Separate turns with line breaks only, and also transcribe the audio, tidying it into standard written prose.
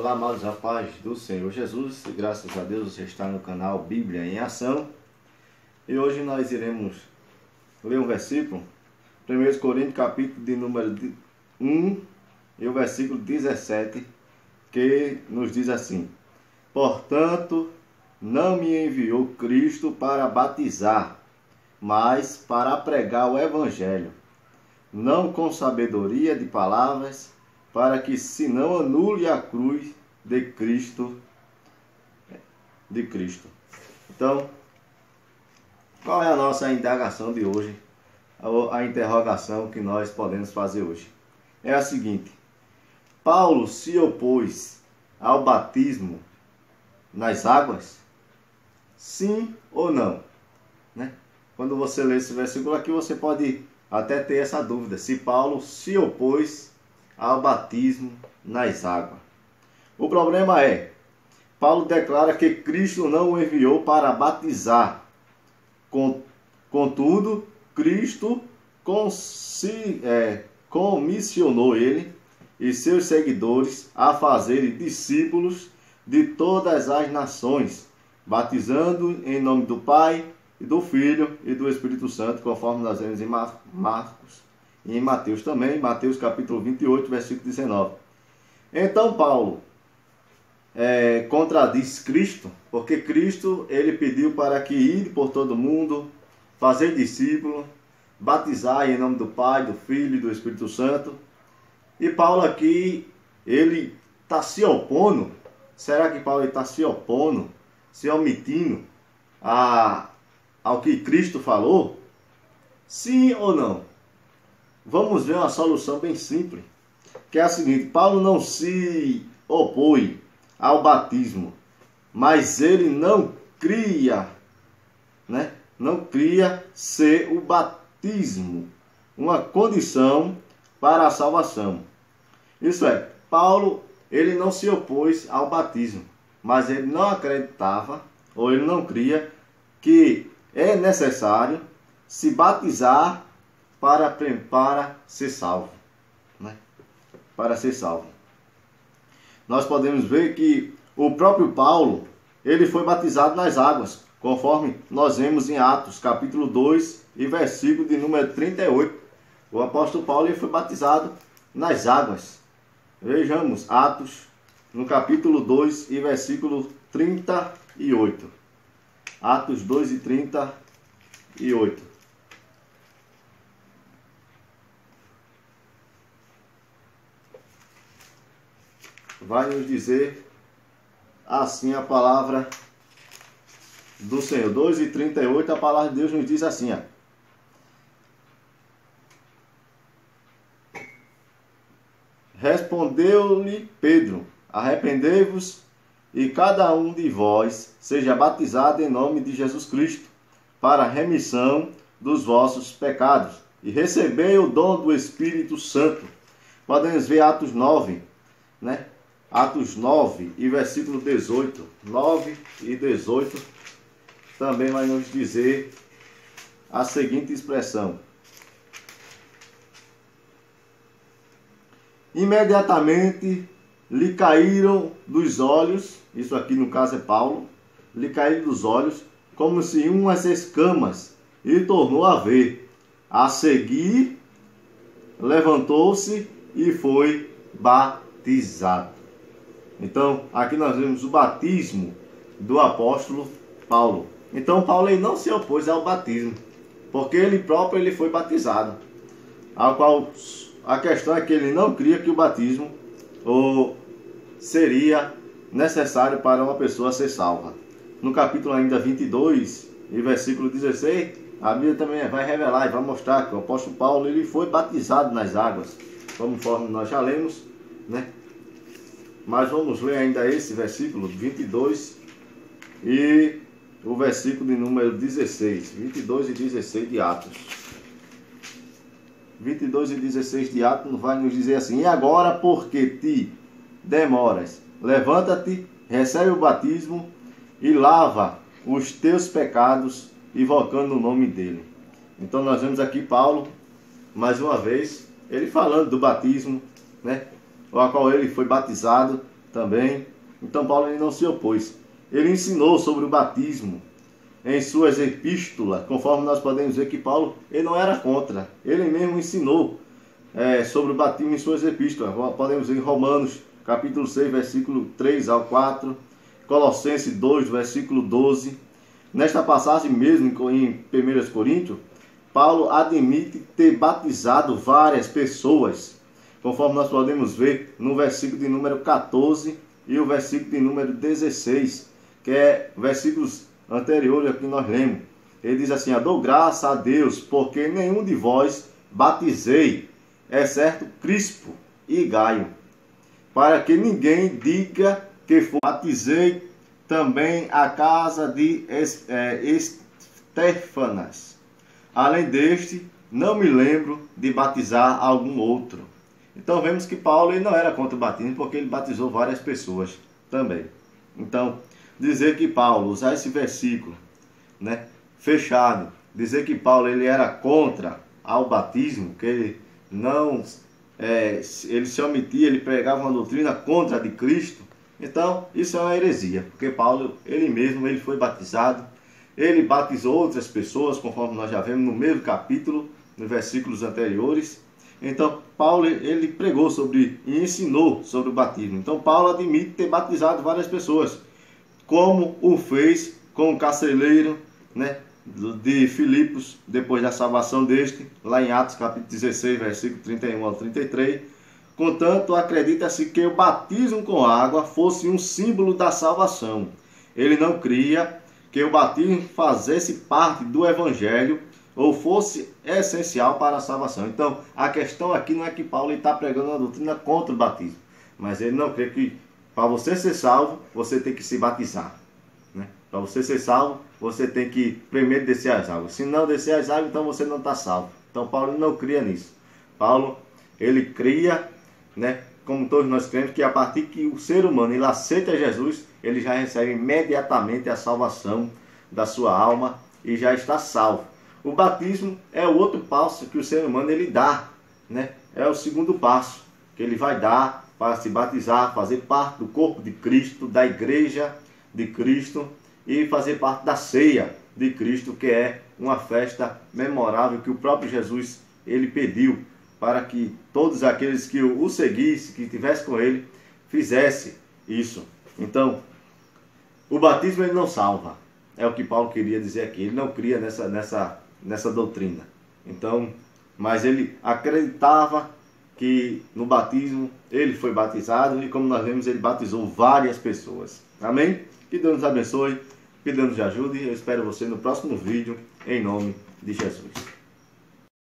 Olá, amados, a paz do Senhor Jesus, graças a Deus você está no canal Bíblia em Ação. E hoje nós iremos ler um versículo, 1 Coríntios capítulo de número 1 e o versículo 17, que nos diz assim: portanto, não me enviou Cristo para batizar, mas para pregar o Evangelho, não com sabedoria de palavras, para que se não anule a cruz de Cristo. Então, qual é a nossa indagação de hoje? A interrogação que nós podemos fazer hoje é a seguinte: Paulo se opôs ao batismo nas águas? Sim ou não? Quando você lê esse versículo aqui, você pode até ter essa dúvida, se Paulo se opôs ao batismo nas águas. O problema é, Paulo declara que Cristo não o enviou para batizar. Contudo, Cristo comissionou ele e seus seguidores a fazerem discípulos de todas as nações, batizando em nome do Pai, e do Filho e do Espírito Santo, conforme nós vemos em Marcos e em Mateus também, Mateus capítulo 28, versículo 19. Então Paulo contradiz Cristo, porque Cristo ele pediu para que ide por todo mundo, fazer discípulo, batizar em nome do Pai, do Filho e do Espírito Santo. E Paulo aqui, ele está se opondo. Será que Paulo está se opondo, se omitindo ao que Cristo falou? Sim ou não? Vamos ver uma solução bem simples, que é a seguinte: Paulo não se opõe ao batismo, mas ele não cria ser o batismo uma condição para a salvação. Isso é, Paulo ele não se opôs ao batismo, mas ele não acreditava, ou ele não cria que é necessário se batizar para ser salvo. Para ser salvo. Nós podemos ver que o próprio Paulo, ele foi batizado nas águas, conforme nós vemos em Atos, capítulo 2 e versículo de número 38. O apóstolo Paulo ele foi batizado nas águas. Vejamos Atos, no capítulo 2 e versículo 38. Atos 2 e 38. Vai nos dizer assim a palavra do Senhor. 2 e 38, a palavra de Deus nos diz assim: respondeu-lhe Pedro: arrependei-vos e cada um de vós seja batizado em nome de Jesus Cristo, para a remissão dos vossos pecados, e recebei o dom do Espírito Santo. Podemos ver Atos 9, Atos 9 e versículo 18. 9 e 18 também vai nos dizer a seguinte expressão: imediatamente lhe caíram dos olhos, isso aqui no caso é Paulo, lhe caíram dos olhos como se umas escamas, e tornou a ver. A seguir, levantou-se e foi batizado. Então, aqui nós vemos o batismo do apóstolo Paulo. Então, Paulo ele não se opôs ao batismo, porque ele próprio ele foi batizado. Ao qual a questão é que ele não cria que o batismo seria necessário para uma pessoa ser salva. No capítulo ainda 22 e versículo 16, a Bíblia também vai revelar e vai mostrar que o apóstolo Paulo ele foi batizado nas águas, conforme nós já lemos, Mas vamos ler ainda esse versículo 22 e o versículo de número 16. 22 e 16 de Atos. 22 e 16 de Atos vai nos dizer assim: e agora, porque te demoras, levanta-te, recebe o batismo e lava os teus pecados, invocando o nome dele. Então nós vemos aqui Paulo, mais uma vez, ele falando do batismo, a qual ele foi batizado, também. Então Paulo ele não se opôs. Ele ensinou sobre o batismo em suas epístolas, conforme nós podemos ver que Paulo ele não era contra. Ele mesmo ensinou sobre o batismo em suas epístolas. Podemos ver em Romanos capítulo 6, versículo 3 ao 4, Colossenses 2, versículo 12. Nesta passagem mesmo, em 1 Coríntios, Paulo admite ter batizado várias pessoas, conforme nós podemos ver no versículo de número 14 e o versículo de número 16, que é versículos anteriores a que nós lemos. Ele diz assim: dou graça a Deus, porque nenhum de vós batizei, exceto Crispo e Gaio, para que ninguém diga que batizei também a casa de Estéfanas. Além deste, não me lembro de batizar algum outro. Então vemos que Paulo ele não era contra o batismo, porque ele batizou várias pessoas também. Então, dizer que Paulo, usar esse versículo, né, fechado, dizer que Paulo ele era contra ao batismo, que ele não, ele se omitia, ele pregava uma doutrina contra a de Cristo, então isso é uma heresia, porque Paulo, ele mesmo, ele foi batizado, ele batizou outras pessoas, conforme nós já vemos no mesmo capítulo, nos versículos anteriores. Então, Paulo, ele pregou sobre e ensinou sobre o batismo. Então, Paulo admite ter batizado várias pessoas, como o fez com o carcereiro, né, de Filipos, depois da salvação deste, lá em Atos capítulo 16, versículo 31 ao 33. Contanto, acredita-se que o batismo com água fosse um símbolo da salvação. Ele não cria que o batismo fizesse parte do evangelho ou fosse essencial para a salvação. Então, a questão aqui não é que Paulo está pregando uma doutrina contra o batismo, mas ele não crê que para você ser salvo, você tem que se batizar, né? Para você ser salvo, você tem que primeiro descer as águas. Se não descer as águas, então você não está salvo. Então, Paulo não cria nisso. Paulo, ele cria, né, como todos nós cremos, que a partir que o ser humano ele aceita Jesus, ele já recebe imediatamente a salvação da sua alma e já está salvo. O batismo é o outro passo que o ser humano ele dá, né? É o segundo passo que ele vai dar para se batizar, fazer parte do corpo de Cristo, da igreja de Cristo e fazer parte da ceia de Cristo, que é uma festa memorável que o próprio Jesus ele pediu para que todos aqueles que o seguissem, que estivessem com ele, fizessem isso. Então, o batismo ele não salva. É o que Paulo queria dizer aqui. Ele não cria nessa doutrina. Então, mas ele acreditava que no batismo ele foi batizado e, como nós vemos, ele batizou várias pessoas. Amém? Que Deus nos abençoe, que Deus nos ajude. Eu espero você no próximo vídeo, em nome de Jesus.